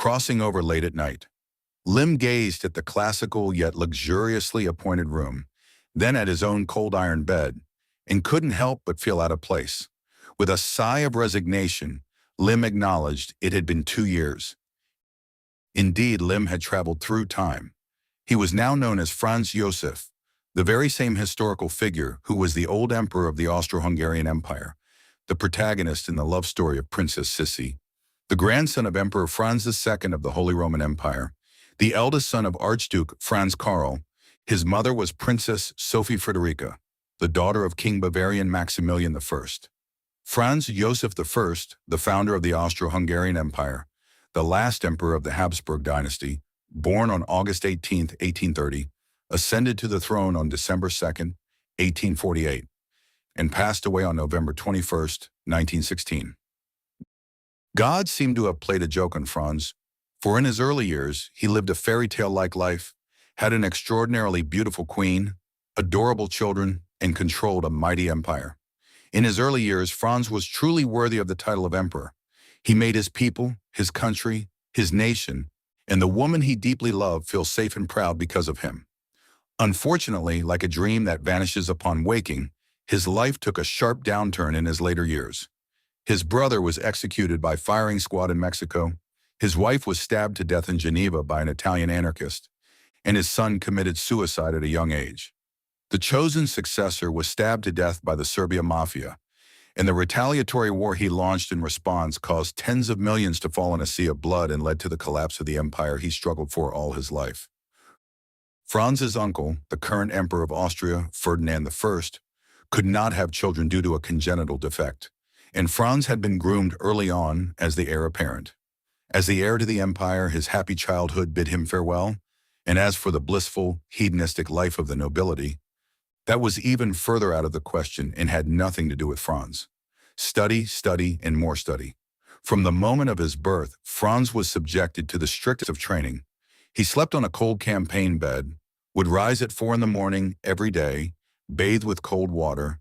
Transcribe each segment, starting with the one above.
crossing over late at night. Lim gazed at the classical yet luxuriously appointed room, then at his own cold iron bed, and couldn't help but feel out of place. With a sigh of resignation, Lim acknowledged it had been 2 years. Indeed, Lim had traveled through time. He was now known as Franz Josef, the very same historical figure who was the old emperor of the Austro-Hungarian Empire, the protagonist in the love story of Princess Sissi, the grandson of Emperor Franz II of the Holy Roman Empire, the eldest son of Archduke Franz Karl. His mother was Princess Sophie Friederike, the daughter of King Bavarian Maximilian I. Franz Josef I, the founder of the Austro-Hungarian Empire, the last emperor of the Habsburg dynasty, born on August 18, 1830, ascended to the throne on December 2, 1848, and passed away on November 21, 1916. God seemed to have played a joke on Franz, for in his early years he lived a fairy tale-like life, had an extraordinarily beautiful queen, adorable children, and controlled a mighty empire. In his early years, Franz was truly worthy of the title of emperor. He made his people, his country, his nation, and the woman he deeply loved feel safe and proud because of him. Unfortunately, like a dream that vanishes upon waking, his life took a sharp downturn in his later years. His brother was executed by firing squad in Mexico, his wife was stabbed to death in Geneva by an Italian anarchist, and his son committed suicide at a young age. The chosen successor was stabbed to death by the Serbia Mafia, and the retaliatory war he launched in response caused tens of millions to fall in a sea of blood and led to the collapse of the empire he struggled for all his life. Franz's uncle, the current Emperor of Austria, Ferdinand I, could not have children due to a congenital defect, and Franz had been groomed early on as the heir apparent. As the heir to the empire, his happy childhood bid him farewell, and as for the blissful, hedonistic life of the nobility, that was even further out of the question and had nothing to do with Franz. Study, study, and more study. From the moment of his birth, Franz was subjected to the strictest of training. He slept on a cold campaign bed, would rise at 4 in the morning every day, bathe with cold water,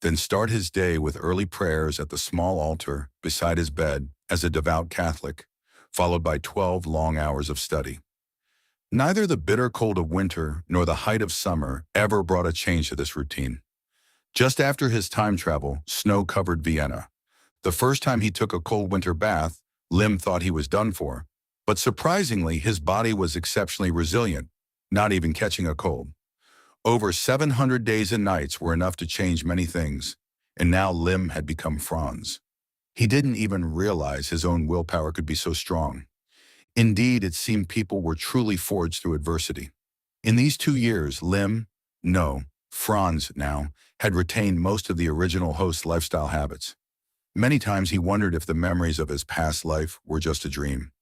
then start his day with early prayers at the small altar beside his bed as a devout Catholic, followed by 12 long hours of study. Neither the bitter cold of winter nor the height of summer ever brought a change to this routine. Just after his time travel, snow covered Vienna. The first time he took a cold winter bath, Lim thought he was done for, but surprisingly his body was exceptionally resilient, not even catching a cold. Over 700 days and nights were enough to change many things, and now Lim had become Franz. He didn't even realize his own willpower could be so strong. Indeed, it seemed people were truly forged through adversity. In these 2 years, Franz now, had retained most of the original host's lifestyle habits. Many times he wondered if the memories of his past life were just a dream.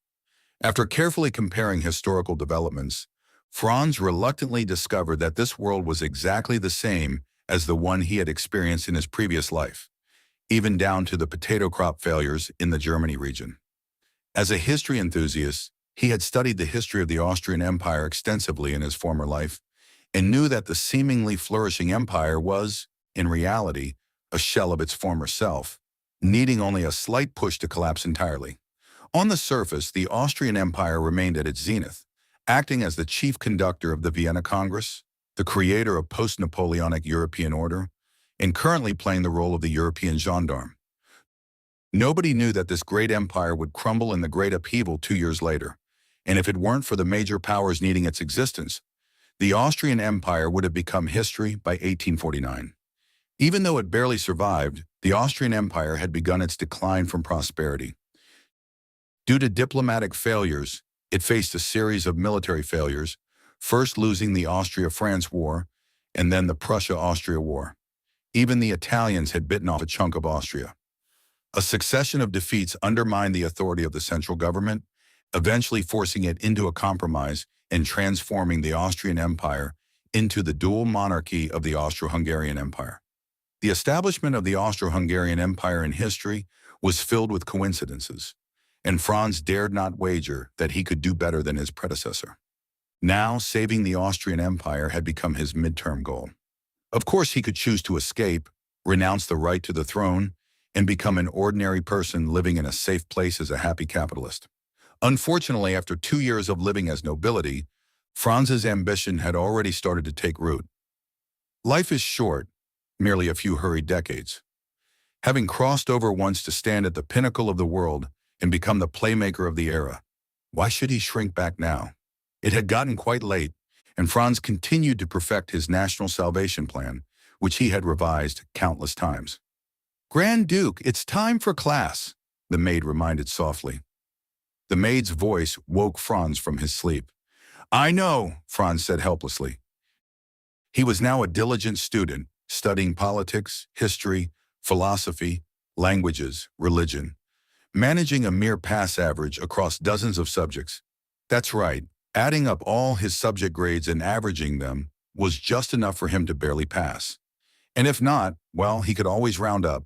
After carefully comparing historical developments, Franz reluctantly discovered that this world was exactly the same as the one he had experienced in his previous life, even down to the potato crop failures in the Germany region. As a history enthusiast, he had studied the history of the Austrian Empire extensively in his former life and knew that the seemingly flourishing empire was, in reality, a shell of its former self, needing only a slight push to collapse entirely. On the surface, the Austrian Empire remained at its zenith, acting as the chief conductor of the Vienna Congress, the creator of post-Napoleonic European order, and currently playing the role of the European gendarme. Nobody knew that this great empire would crumble in the great upheaval 2 years later, and if it weren't for the major powers needing its existence, the Austrian Empire would have become history by 1849. Even though it barely survived, the Austrian Empire had begun its decline from prosperity. Due to diplomatic failures, it faced a series of military failures, first losing the Austria-France War and then the Prussia-Austria War. Even the Italians had bitten off a chunk of Austria. A succession of defeats undermined the authority of the central government, eventually forcing it into a compromise and transforming the Austrian Empire into the dual monarchy of the Austro-Hungarian Empire. The establishment of the Austro-Hungarian Empire in history was filled with coincidences, and Franz dared not wager that he could do better than his predecessor. Now, saving the Austrian Empire had become his midterm goal. Of course, he could choose to escape, renounce the right to the throne, and become an ordinary person living in a safe place as a happy capitalist. Unfortunately, after 2 years of living as nobility, Franz's ambition had already started to take root. Life is short, merely a few hurried decades. Having crossed over once to stand at the pinnacle of the world and become the playmaker of the era, why should he shrink back now? It had gotten quite late, and Franz continued to perfect his national salvation plan, which he had revised countless times. "Grand Duke, it's time for class," the maid reminded softly. The maid's voice woke Franz from his sleep. "I know," Franz said helplessly. He was now a diligent student, studying politics, history, philosophy, languages, religion, managing a mere pass average across dozens of subjects. That's right, adding up all his subject grades and averaging them was just enough for him to barely pass. And if not, well, he could always round up.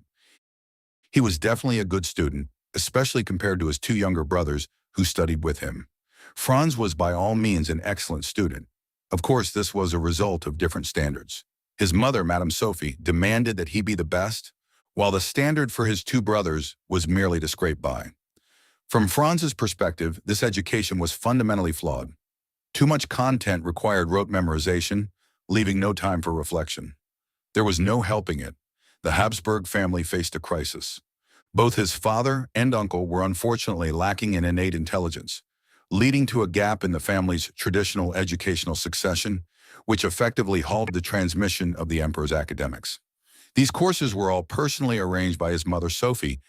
He was definitely a good student, especially compared to his two younger brothers who studied with him. Franz was by all means an excellent student. Of course, this was a result of different standards. His mother, Madame Sophie, demanded that he be the best, while the standard for his two brothers was merely to scrape by. From Franz's perspective, this education was fundamentally flawed. Too much content required rote memorization, leaving no time for reflection. There was no helping it. The Habsburg family faced a crisis. Both his father and uncle were unfortunately lacking in innate intelligence, leading to a gap in the family's traditional educational succession, which effectively halted the transmission of the emperor's academics. These courses were all personally arranged by his mother Sophie,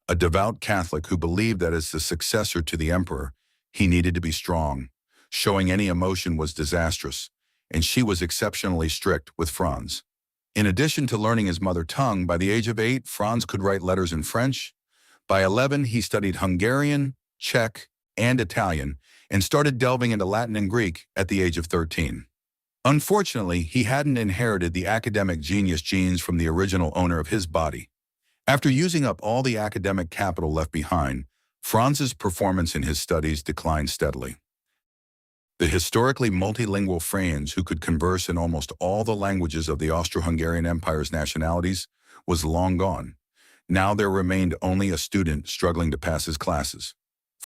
a devout Catholic who believed that as the successor to the emperor, he needed to be strong. Showing any emotion was disastrous, and she was exceptionally strict with Franz. In addition to learning his mother tongue, by the age of 8, Franz could write letters in French. By 11, he studied Hungarian, Czech, and Italian, and started delving into Latin and Greek at the age of 13. Unfortunately, he hadn't inherited the academic genius genes from the original owner of his body. After using up all the academic capital left behind, Franz's performance in his studies declined steadily. The historically multilingual Franz, who could converse in almost all the languages of the Austro-Hungarian Empire's nationalities, was long gone. Now there remained only a student struggling to pass his classes.